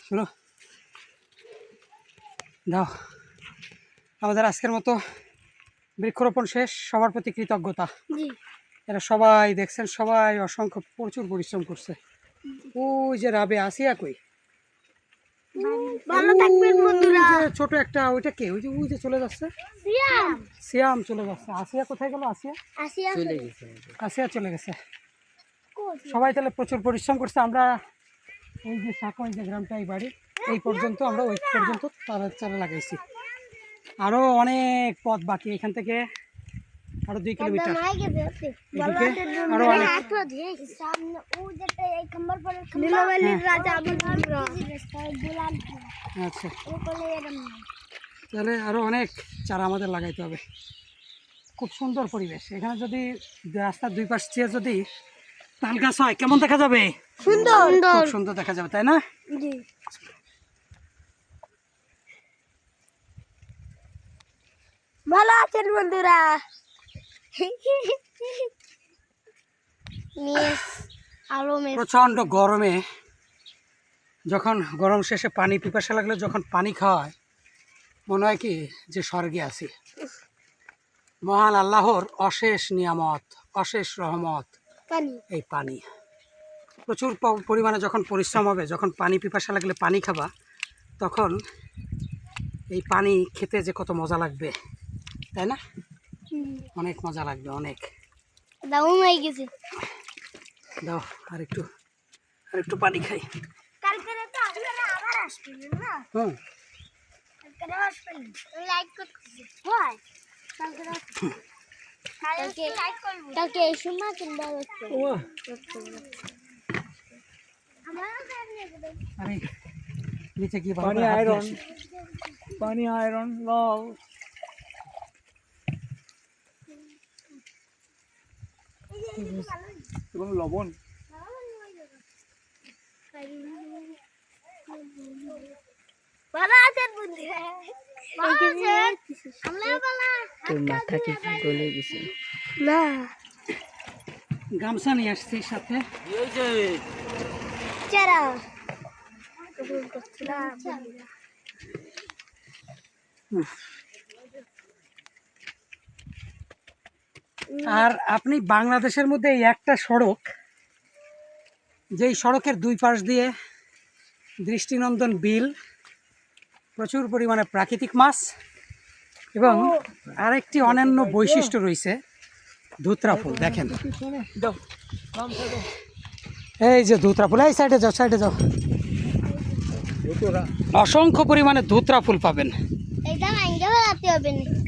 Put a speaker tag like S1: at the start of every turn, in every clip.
S1: শুনো দাও, আমাদের আজকের মতো বৃক্ষরোপণ শেষ। সবার প্রতি কৃতজ্ঞতা। এরা সবাই দেখছেন, সবাই অসংখ্য প্রচুর পরিশ্রম করছে। ওই যে রাবে আসিয়া কই,
S2: ভালো থাকবেন বন্ধুরা।
S1: ছোট একটা ওইটা কে, ওই যে চলে যাচ্ছে সিয়াম চলে যাচ্ছে। আসিয়া কোথায় গেল? আসিয়া চলে গেছে। সবাই তাহলে প্রচুর পরিশ্রম করছে। আমরা এই যে শাখা, এই যে গ্রামটা, এই বাড়ি এই পর্যন্ত আমরা ওই পর্যন্ত চারা লাগাইছি। আরো অনেক পথ বাকি, এখান থেকে আরো 2 কিলোমিটার। আরো অনেক আচ্ছা, তাহলে আরো অনেক চারা আমাদের লাগাইতে হবে। খুব সুন্দর পরিবেশ এখানে। যদি রাস্তার 2 পাশ দিয়ে যদি তাল গাছ হয় কেমন দেখা যাবে?
S2: সুন্দর,
S1: খুব সুন্দর দেখা যাবে, তাই না?
S2: ভালো আছেন বন্ধুরা?
S1: প্রচন্ড গরমে যখন গরম শেষে পানি পিপাসা লাগলে যখন পানি খাওয়ায়, মনে হয় কি যে স্বর্গে আছি। মহান আল্লাহর অশেষ নিয়ামত, অশেষ রহমত এই পানি। প্রচুর পরিমাণে যখন পরিশ্রম হবে, যখন পানি পিপাসা লাগলে পানি খাবা, তখন এই পানি খেতে যে কত মজা লাগবে, তাই না? অনেক মজা লাগবে, অনেক।
S2: দাও হয়ে গেছে,
S1: দাও আর একটু পানি খাই।
S2: কালকে তো আপনারা আবার আসবেন না? কালকে আসবেন, লাইক করতেছি। হয় কালকে এই সময় কিংবা
S1: আরে নিচে কি
S3: পানি আয়রন লাও লবণ।
S2: ভালো আছেন বন্ধুরা?
S3: তোর মাথা কি গলে গেছে?
S2: না,
S1: গামছা নিয়ে আসছি সাথে।
S2: চারা
S1: আর আপনি বাংলাদেশের মধ্যে এই একটা সড়ক, যেই সড়কের 2 পাশ দিয়ে দৃষ্টিনন্দন বিল, প্রচুর পরিমাণে প্রাকৃতিক মাছ, এবং আরেকটি অনন্য বৈশিষ্ট্য রয়েছে ধুতরা ফুল। দেখেন এই যে ধুতরা ফুল, এই সাইডে যাও। অসংখ্য পরিমাণে ধুতরা ফুল পাবেন।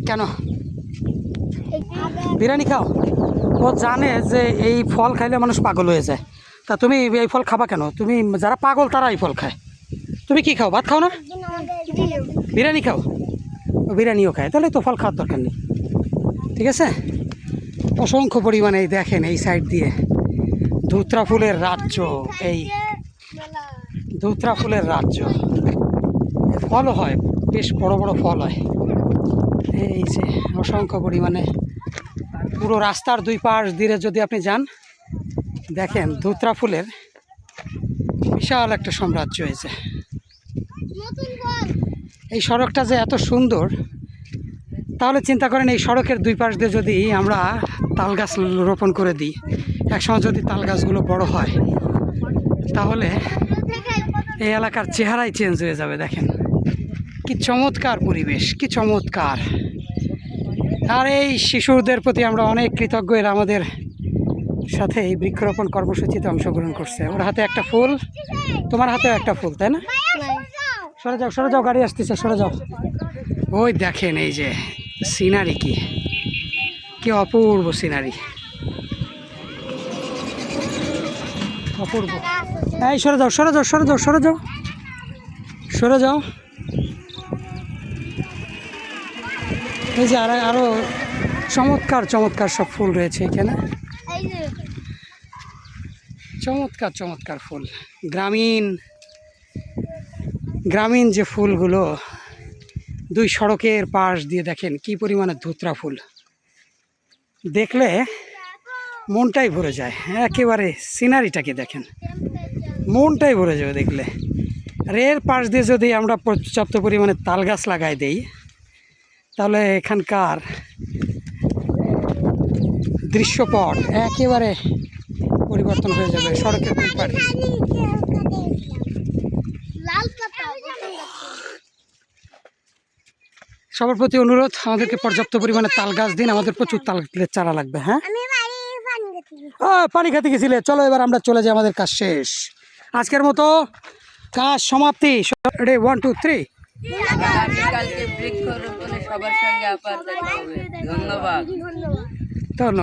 S1: কেন? বিরিয়ানি খাও? ও জানে যে এই ফল খাইলে মানুষ পাগল হয়ে যায়। তা তুমি এই ফল খাবা কেন? তুমি যারা পাগল তারা এই ফল খায়। তুমি কি খাও? ভাত খাও না? বিরিয়ানি খাও? ও বিরিয়ানিও খায়, তাহলে তো ফল খাওয়ার দরকার নেই। ঠিক আছে? অসংখ্য পরিমাণে এই দেখেন এই সাইড দিয়ে ধুতরা ফুলের রাজ্য। এই ধুতরা ফুলের রাজ্য, ফলও হয়, বেশ বড় বড় ফল হয়। এই যে অসংখ্য পরিমাণে পুরো রাস্তার 2 পাশ দিয়ে যদি আপনি যান, দেখেন ধুতরা ফুলের বিশাল একটা সাম্রাজ্য হয়েছে। এই সড়কটা যে এত সুন্দর, তাহলে চিন্তা করেন এই সড়কের 2 পাশ দিয়ে যদি আমরা তাল গাছ রোপণ করে দিই, একসময় যদি তাল গাছগুলো বড় হয়, তাহলে এই এলাকার চেহারাই চেঞ্জ হয়ে যাবে। দেখেন কি চমৎকার পরিবেশ, কি চমৎকার। আর এই শিশুদের প্রতি আমরা অনেক কৃতজ্ঞ, এরা আমাদের সাথে এই বৃক্ষরোপণ কর্মসূচিতে অংশগ্রহণ করছে। ওর হাতে একটা ফুল, তোমার হাতেও একটা ফুল, তাই না? সরে যাও, গাড়ি আসতেছে, সরে যাও। ওই দেখেন এই যে সিনারি, কি অপূর্ব সিনারি, অপূর্ব। এই সরে যাও। এই যে আরো চমৎকার সব ফুল রয়েছে এখানে। চমৎকার ফুল, গ্রামীণ যে ফুলগুলো 2 সড়কের পাশ দিয়ে দেখেন কি পরিমাণে ধুতরা ফুল। দেখলে মনটাই ভরে যায়, একেবারে সিনারিটাকে দেখেন, মনটাই ভরে যাবে দেখলে। রের পাশ দিয়ে যদি আমরা পর্যাপ্ত পরিমাণে তাল গাছ লাগাই দেই তাহলে এখানকার দৃশ্যপট একেবারে পরিবর্তন হয়ে যাবে। সড়কের দুই পাশে
S2: লাল পাতা
S1: সবার প্রতি অনুরোধ, আমাদেরকে পর্যাপ্ত পরিমাণে তাল গাছ দিন, আমাদের প্রচুর তালের চারা লাগবে। হ্যাঁ,
S2: আমি বাড়ি পানি গেছি
S1: পানি খেতে গেছিলে, চলো এবার আমরা চলে যাই, আমাদের কাজ শেষ। আজকের মতো কাজ সমাপ্তি। 1 2 3।
S3: আগামীকালকে বৃক্ষরোপণে সবার সঙ্গে আবার দেখা হবে। ধন্যবাদ।
S1: ধন্যবাদ।